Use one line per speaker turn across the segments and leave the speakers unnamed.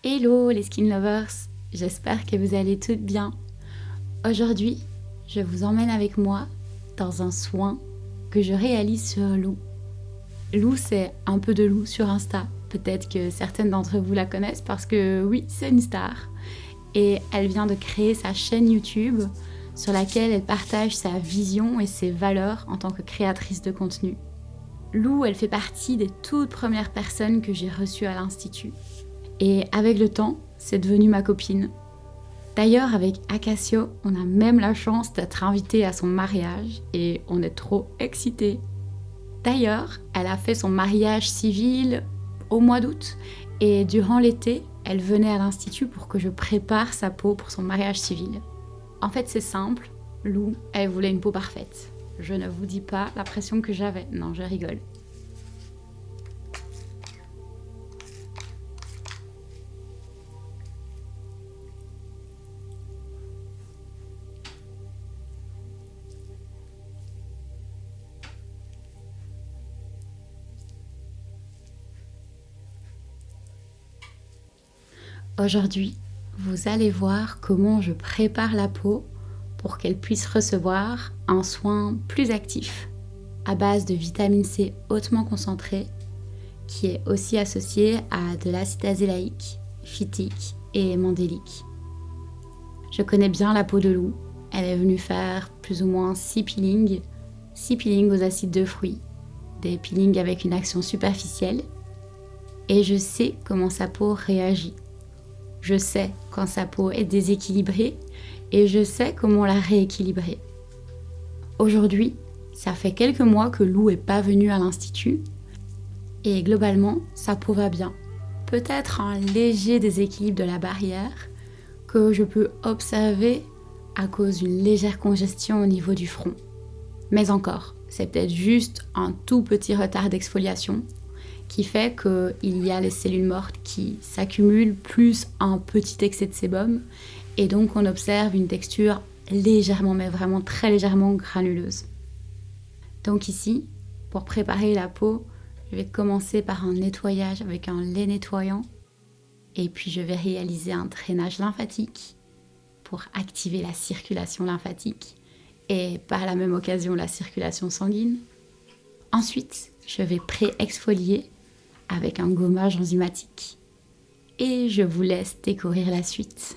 Hello les skin lovers, j'espère que vous allez toutes bien. Aujourd'hui, je vous emmène avec moi dans un soin que je réalise sur Lou. Lou, c'est un peu de Lou sur Insta. Peut-être que certaines d'entre vous la connaissent parce que oui, c'est une star. Et elle vient de créer sa chaîne YouTube sur laquelle elle partage sa vision et ses valeurs en tant que créatrice de contenu. Lou, elle fait partie des toutes premières personnes que j'ai reçues à l'Institut. Et avec le temps, c'est devenu ma copine. D'ailleurs, avec Acacio, on a même la chance d'être invité à son mariage et on est trop excités. D'ailleurs, elle a fait son mariage civil au mois d'août et durant l'été, elle venait à l'Institut pour que je prépare sa peau pour son mariage civil. En fait, c'est simple, Lou, elle voulait une peau parfaite. Je ne vous dis pas la pression que j'avais, non, je rigole. Aujourd'hui, vous allez voir comment je prépare la peau pour qu'elle puisse recevoir un soin plus actif, à base de vitamine C hautement concentrée, qui est aussi associée à de l'acide azélaïque, phytique et mandélique. Je connais bien la peau de Lou, elle est venue faire plus ou moins 6 peelings aux acides de fruits, des peelings avec une action superficielle, et je sais comment sa peau réagit. Je sais quand sa peau est déséquilibrée et je sais comment la rééquilibrer. Aujourd'hui, ça fait quelques mois que Lou n'est pas venue à l'Institut et globalement, sa peau va bien. Peut-être un léger déséquilibre de la barrière que je peux observer à cause d'une légère congestion au niveau du front. Mais encore, c'est peut-être juste un tout petit retard d'exfoliation qui fait qu'il y a les cellules mortes qui s'accumulent plus un petit excès de sébum et donc on observe une texture légèrement, mais vraiment très légèrement granuleuse. Donc ici, pour préparer la peau, je vais commencer par un nettoyage avec un lait nettoyant et puis je vais réaliser un drainage lymphatique pour activer la circulation lymphatique et par la même occasion la circulation sanguine. Ensuite, je vais pré-exfolier avec un gommage enzymatique. Et je vous laisse découvrir la suite.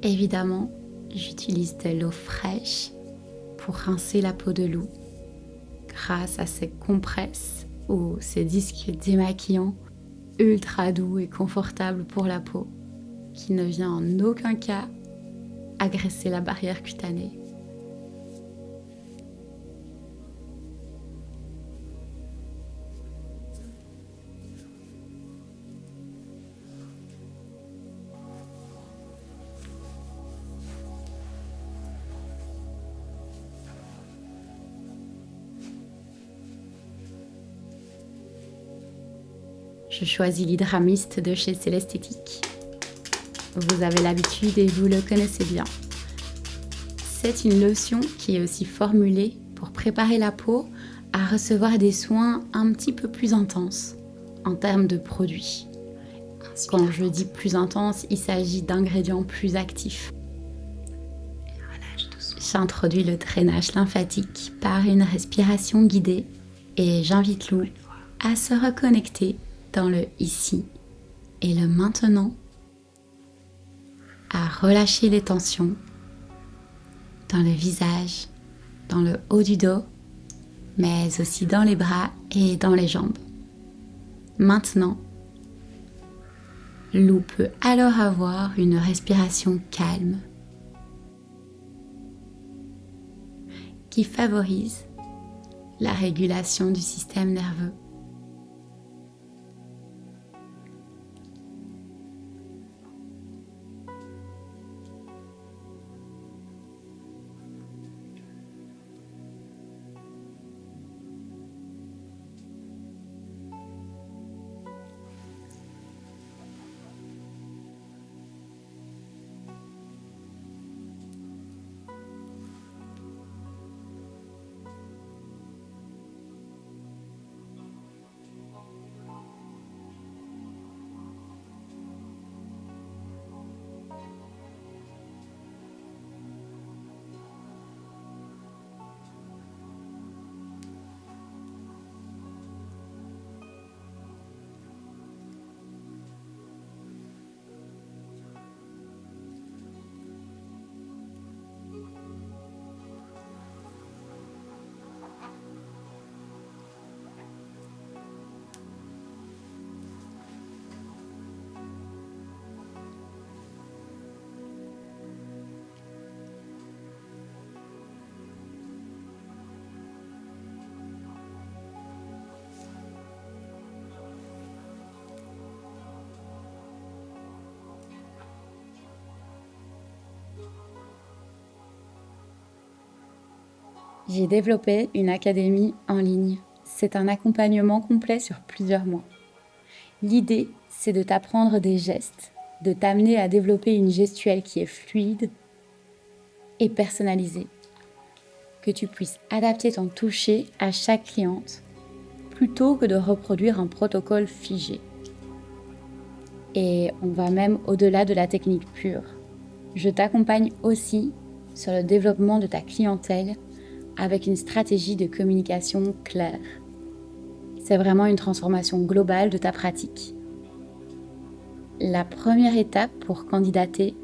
Évidemment, j'utilise de l'eau fraîche pour rincer la peau de Lou grâce à ces compresses ou ces disques démaquillants ultra doux et confortables pour la peau qui ne vient en aucun cas agresser la barrière cutanée. Je choisis l'Hydramist de chez Célesthétique. Vous avez l'habitude et vous le connaissez bien. C'est une lotion qui est aussi formulée pour préparer la peau à recevoir des soins un petit peu plus intenses en termes de produits. Quand je dis plus intense, il s'agit d'ingrédients plus actifs. J'introduis le drainage lymphatique par une respiration guidée et j'invite Lou à se reconnecter dans le ici et le maintenant, à relâcher les tensions dans le visage, dans le haut du dos mais aussi dans les bras et dans les jambes. Maintenant, Lou peut alors avoir une respiration calme qui favorise la régulation du système nerveux. J'ai développé une académie en ligne. C'est un accompagnement complet sur plusieurs mois. L'idée, c'est de t'apprendre des gestes, de t'amener à développer une gestuelle qui est fluide et personnalisée. Que tu puisses adapter ton toucher à chaque cliente plutôt que de reproduire un protocole figé. Et on va même au-delà de la technique pure. Je t'accompagne aussi sur le développement de ta clientèle avec une stratégie de communication claire. C'est vraiment une transformation globale de ta pratique. La première étape pour candidater,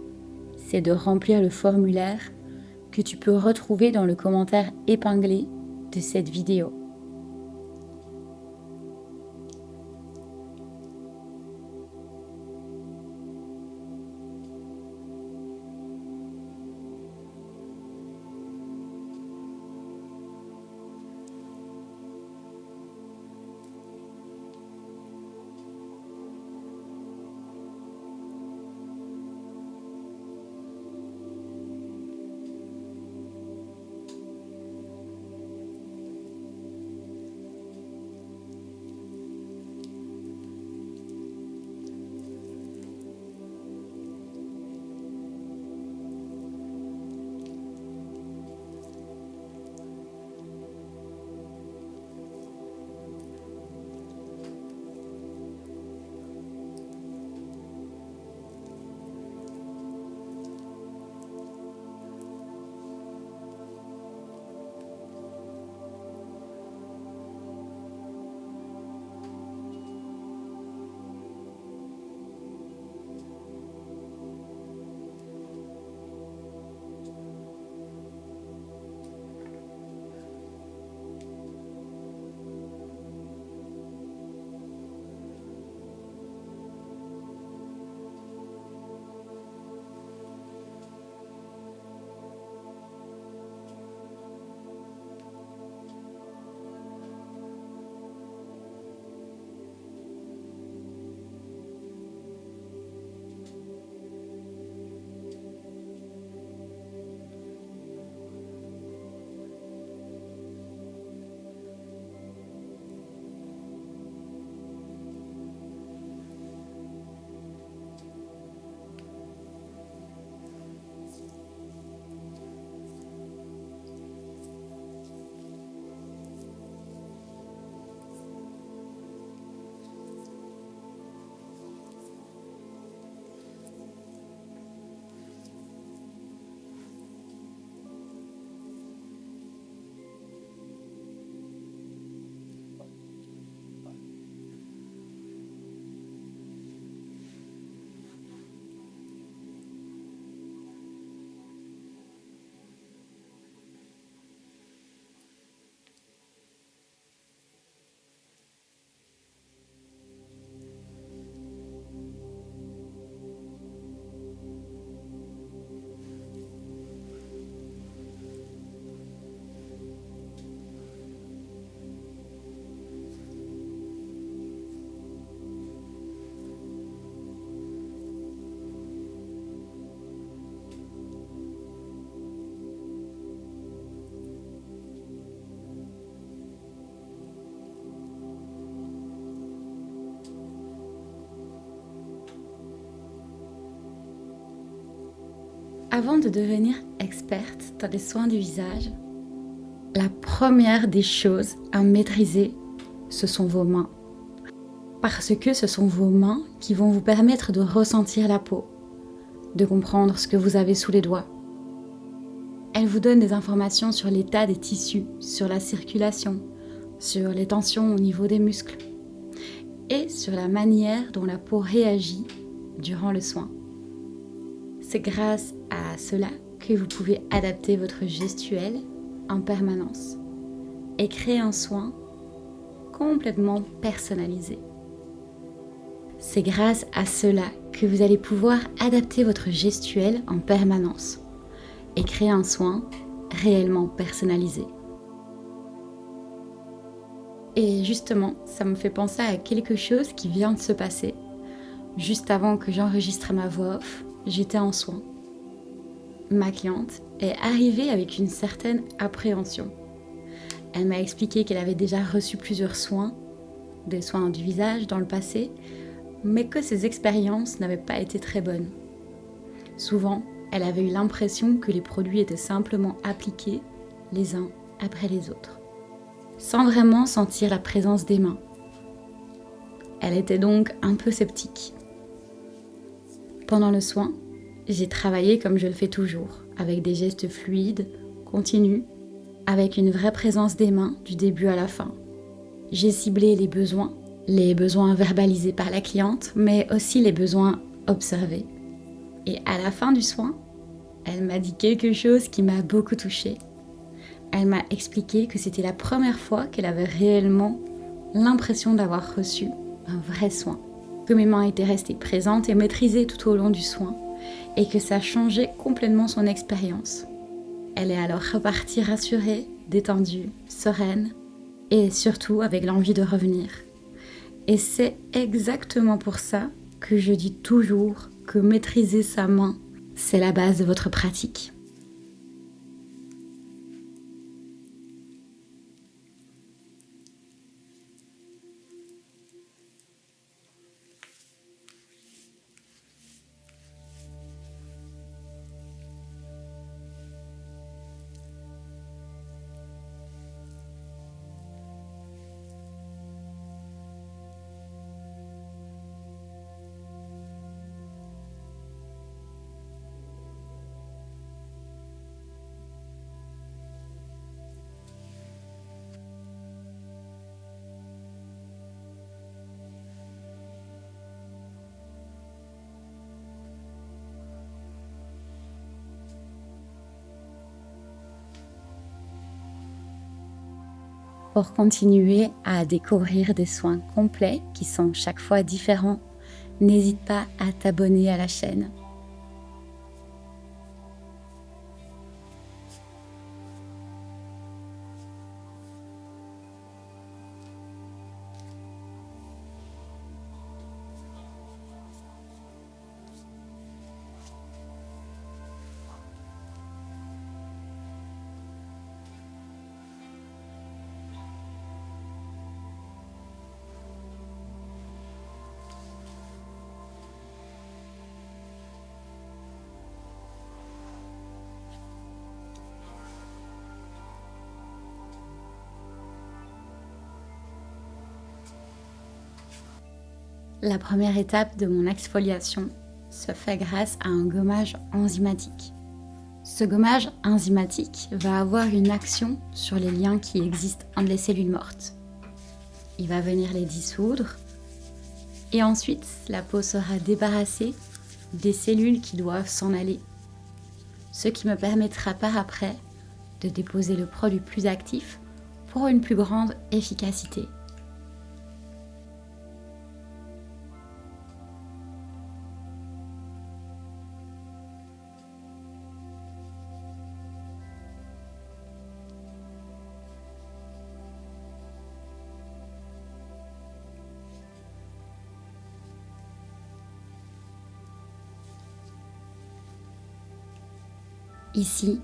c'est de remplir le formulaire que tu peux retrouver dans le commentaire épinglé de cette vidéo. Avant de devenir experte dans les soins du visage, la première des choses à maîtriser, ce sont vos mains. Parce que ce sont vos mains qui vont vous permettre de ressentir la peau, de comprendre ce que vous avez sous les doigts. Elles vous donnent des informations sur l'état des tissus, sur la circulation, sur les tensions au niveau des muscles et sur la manière dont la peau réagit durant le soin. C'est grâce à cela que vous pouvez adapter votre gestuelle en permanence et créer un soin complètement personnalisé. C'est grâce à cela que vous allez pouvoir adapter votre gestuelle en permanence et créer un soin réellement personnalisé. Et justement, ça me fait penser à quelque chose qui vient de se passer. Juste avant que j'enregistre ma voix off, j'étais en soins. Ma cliente est arrivée avec une certaine appréhension. Elle m'a expliqué qu'elle avait déjà reçu plusieurs soins, des soins du visage dans le passé, mais que ses expériences n'avaient pas été très bonnes. Souvent, elle avait eu l'impression que les produits étaient simplement appliqués les uns après les autres, sans vraiment sentir la présence des mains. Elle était donc un peu sceptique. Pendant le soin, j'ai travaillé comme je le fais toujours, avec des gestes fluides, continus, avec une vraie présence des mains du début à la fin. J'ai ciblé les besoins verbalisés par la cliente, mais aussi les besoins observés. Et à la fin du soin, elle m'a dit quelque chose qui m'a beaucoup touchée. Elle m'a expliqué que c'était la première fois qu'elle avait réellement l'impression d'avoir reçu un vrai soin, que mes mains étaient restées présentes et maîtrisées tout au long du soin, et que ça changeait complètement son expérience. Elle est alors repartie rassurée, détendue, sereine, et surtout avec l'envie de revenir. Et c'est exactement pour ça que je dis toujours que maîtriser sa main, c'est la base de votre pratique. Pour continuer à découvrir des soins complets qui sont chaque fois différents, n'hésite pas à t'abonner à la chaîne. La première étape de mon exfoliation se fait grâce à un gommage enzymatique. Ce gommage enzymatique va avoir une action sur les liens qui existent entre les cellules mortes. Il va venir les dissoudre et ensuite la peau sera débarrassée des cellules qui doivent s'en aller, ce qui me permettra par après de déposer le produit plus actif pour une plus grande efficacité. Ici,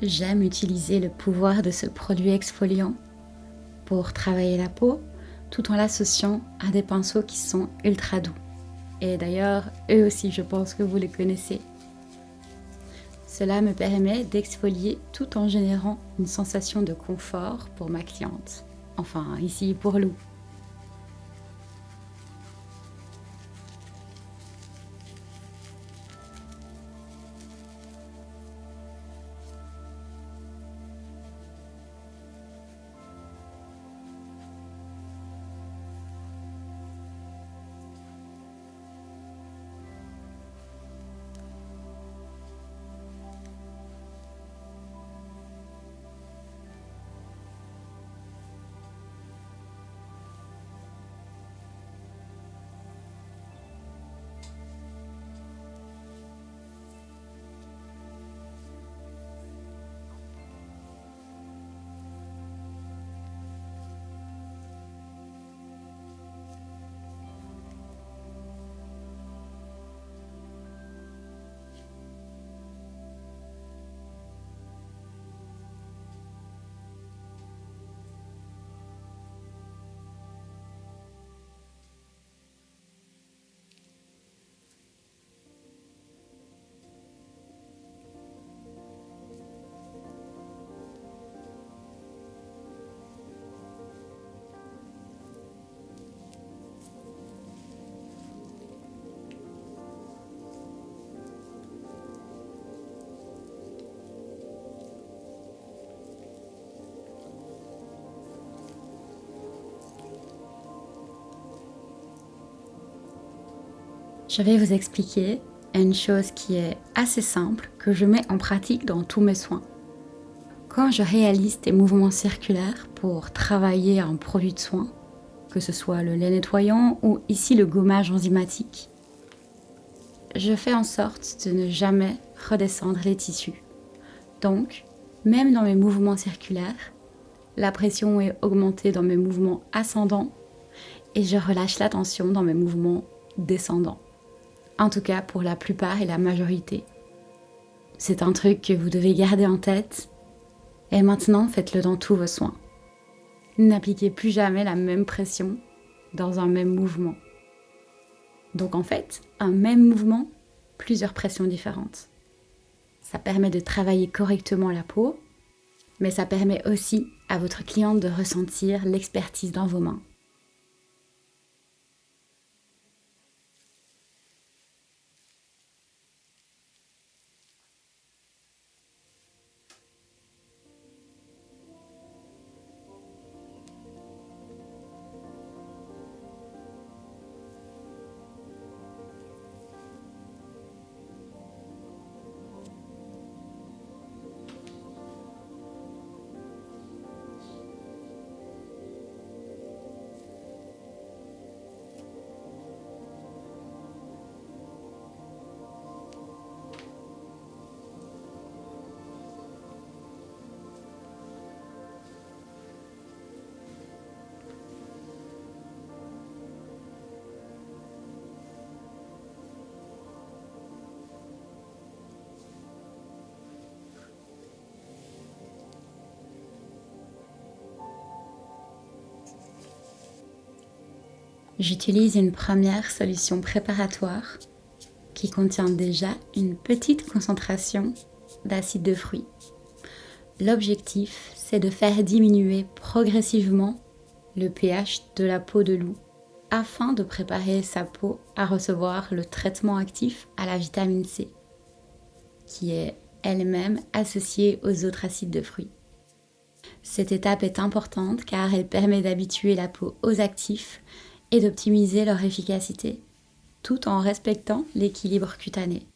j'aime utiliser le pouvoir de ce produit exfoliant pour travailler la peau tout en l'associant à des pinceaux qui sont ultra doux. Et d'ailleurs, eux aussi, je pense que vous les connaissez. Cela me permet d'exfolier tout en générant une sensation de confort pour ma cliente. Enfin, ici pour Lou. Je vais vous expliquer une chose qui est assez simple que je mets en pratique dans tous mes soins. Quand je réalise des mouvements circulaires pour travailler un produit de soin, que ce soit le lait nettoyant ou ici le gommage enzymatique, je fais en sorte de ne jamais redescendre les tissus. Donc, même dans mes mouvements circulaires, la pression est augmentée dans mes mouvements ascendants et je relâche la tension dans mes mouvements descendants. En tout cas pour la plupart et la majorité. C'est un truc que vous devez garder en tête et maintenant faites-le dans tous vos soins. N'appliquez plus jamais la même pression dans un même mouvement. Donc en fait, un même mouvement, plusieurs pressions différentes. Ça permet de travailler correctement la peau, mais ça permet aussi à votre cliente de ressentir l'expertise dans vos mains. J'utilise une première solution préparatoire qui contient déjà une petite concentration d'acide de fruits. L'objectif, c'est de faire diminuer progressivement le pH de la peau de Lou afin de préparer sa peau à recevoir le traitement actif à la vitamine C, qui est elle-même associée aux autres acides de fruits. Cette étape est importante car elle permet d'habituer la peau aux actifs et d'optimiser leur efficacité, tout en respectant l'équilibre cutané.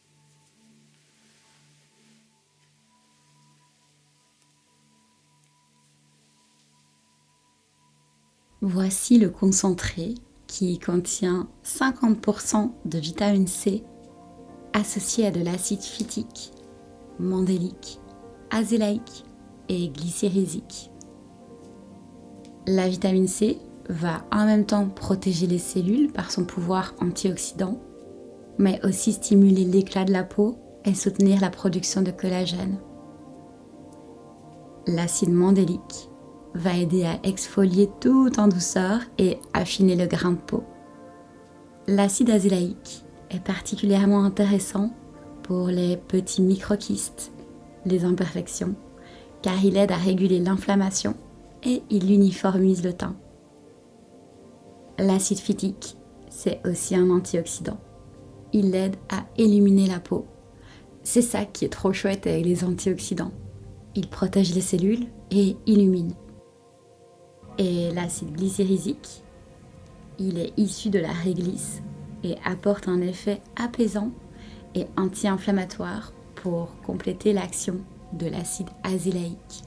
Voici le concentré qui contient 50% de vitamine C associé à de l'acide phytique, mandélique, azélaïque et glycérésique. La vitamine C va en même temps protéger les cellules par son pouvoir antioxydant, mais aussi stimuler l'éclat de la peau et soutenir la production de collagène. L'acide mandélique va aider à exfolier tout en douceur et affiner le grain de peau. L'acide azélaïque est particulièrement intéressant pour les petits microkystes, les imperfections, car il aide à réguler l'inflammation et il uniformise le teint. L'acide phytique, c'est aussi un antioxydant. Il aide à illuminer la peau. C'est ça qui est trop chouette avec les antioxydants. Il protège les cellules et illumine. Et l'acide glycérésique, il est issu de la réglisse et apporte un effet apaisant et anti-inflammatoire pour compléter l'action de l'acide azélaïque.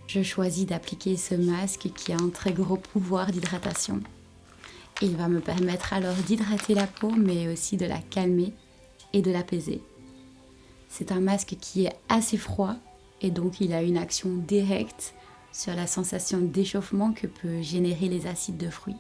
Je choisis d'appliquer ce masque qui a un très gros pouvoir d'hydratation. Il va me permettre alors d'hydrater la peau, mais aussi de la calmer et de l'apaiser. C'est un masque qui est assez froid et donc il a une action directe sur la sensation d'échauffement que peut générer les acides de fruits.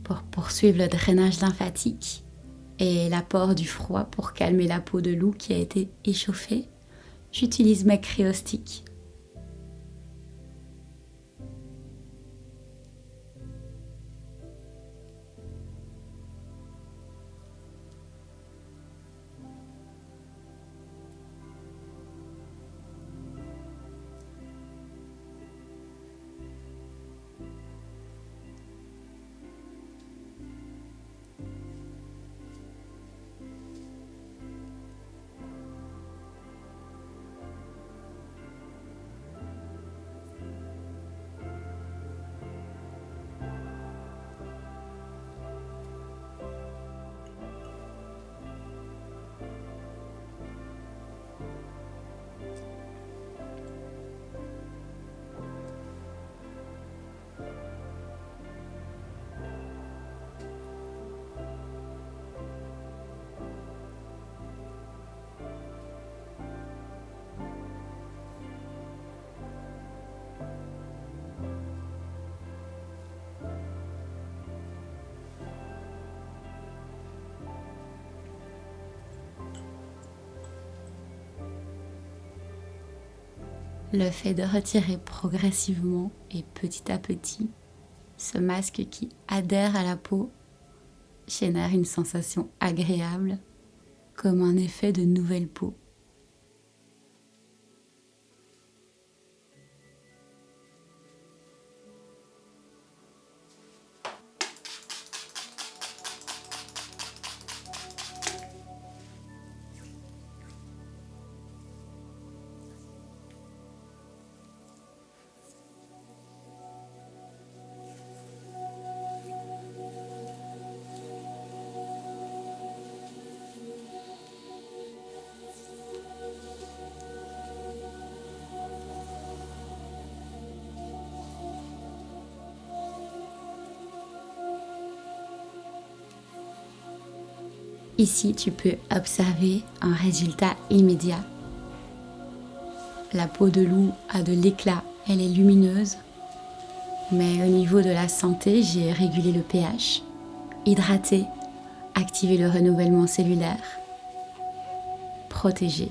Pour poursuivre le drainage lymphatique et l'apport du froid pour calmer la peau de loup qui a été échauffée, j'utilise mes cryosticks. Le fait de retirer progressivement et petit à petit ce masque qui adhère à la peau génère une sensation agréable, comme un effet de nouvelle peau. Ici, tu peux observer un résultat immédiat. La peau de loup a de l'éclat, elle est lumineuse. Mais au niveau de la santé, j'ai régulé le pH, hydraté, activé le renouvellement cellulaire, protégé.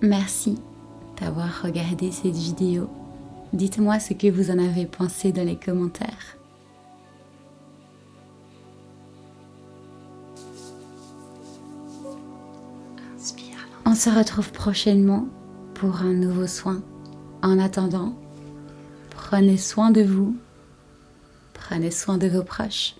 Merci d'avoir regardé cette vidéo. Dites-moi ce que vous en avez pensé dans les commentaires. On se retrouve prochainement pour un nouveau soin. En attendant, prenez soin de vous, prenez soin de vos proches.